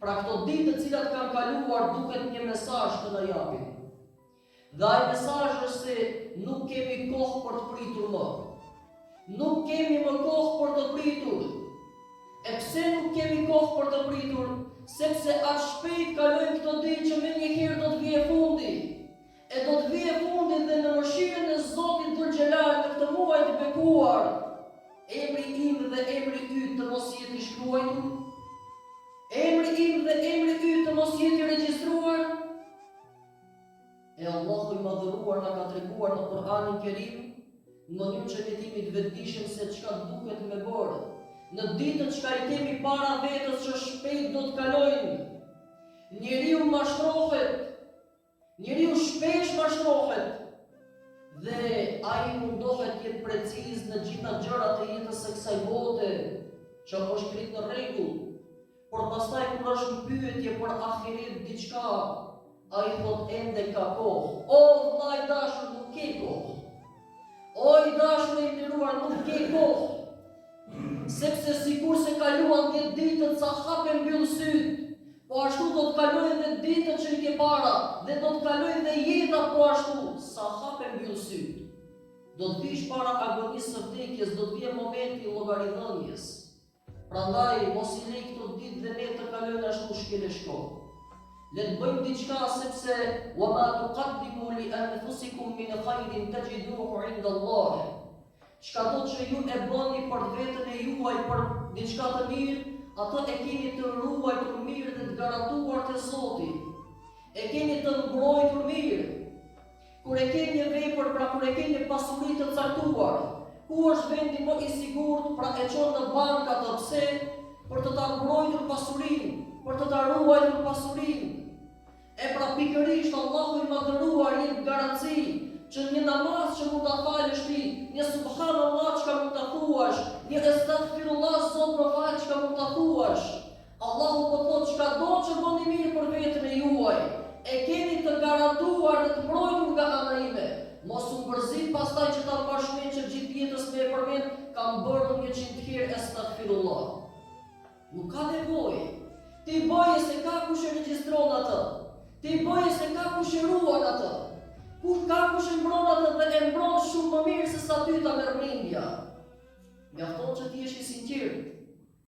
Pra këto ditë të cilat kanë kaluar duket një mesazh të na japin. Dhe ai mesazh është se nuk kemi kohë për të pritur më. Nuk kemi më kohë për të pritur. E pse nuk kemi kohë për të pritur? Sepse aq shpejt kalojnë këto ditë që me njëherë do të vijë fundi. E do të vijë fundi dhe në mëshirën e Zotit Dhul Xhelal në këtë muaj të bekuar, emri im dhe emri yt të mos jetë i shkruar. Emri im dhe emri yt të mos jetë i regjistruar. E Allahu i madhëruar na ka treguar në Kur'anin Kerim në mënyrë që ne jemi të vetëdijshëm se çka duhet me bërë. Në ditët që i kemi para vetës që shpejt do të kalojnë. Njeriu mashtrohet, njeriu shpesh mashtrohet dhe ai mundohet jetë preciz në gjitha gjërat e jetës së kësaj bote, që është shkrit në rregull. Por pastaj kur është në pyetje për ahiret diçka, ai thot ende ka kohë. O vllai dashur, nuk ke kohë. O i dashur i nderuar, nuk ke kohë. Sepse sikur se kaluan 10 ditët sa hapen mbyll syt, po ashtu do të kalojnë dhe ditët që i ke para, dhe do të kalojnë dhe jeta po ashtu sa hapen mbyll syt. Do të vish para agonisë së vdekjes, do të vijë momenti i llogaridhënies. Prandaj mos i lej këto ditë dhe ne të kalojnë ashtu shkeleshko. Le të bëjmë diçka sepse wa ma tuqaddimu li anfusikum min khairin tajiduhu 'inda Allah. Çka do që ju e bëni për veten e juaj për diçka të mirë, atë e keni të ruajtur mirë dhe të garantuar te Zoti. E keni të mbrojtur mirë. Kur e keni një vepër, pra kur e keni pasuri të caktuar, ku është vendi më i sigurt, pra e çon në banka të pse për të ta mbrojtur pasurinë, për të ta ruajtur pasurinë. E pra pikërisht Allahu i madhëruar jep garanci që një namaz që mund ta falësh ti, një subhanallah që mund ta thuash, një astaghfirullah Zot më fal që mund ta thuash. Allahu po thotë çka do që bëni mirë për veten e juaj, e keni të garantuar dhe të mbrojtur nga ana ime. Mos u mbërzit pastaj që ta bashkëmen që gjithë jetës me e përmend kam bërë 100 herë astaghfirullah. Nuk ka nevojë. Ti bëje se ka kush e regjistron atë. Ti bëje se ka kush e ruan atë. Kur ka kush e mbron atë dhe e mbron shumë më mirë se sa ty ta merr mendja. Mjafton që ti jesh i sinqert.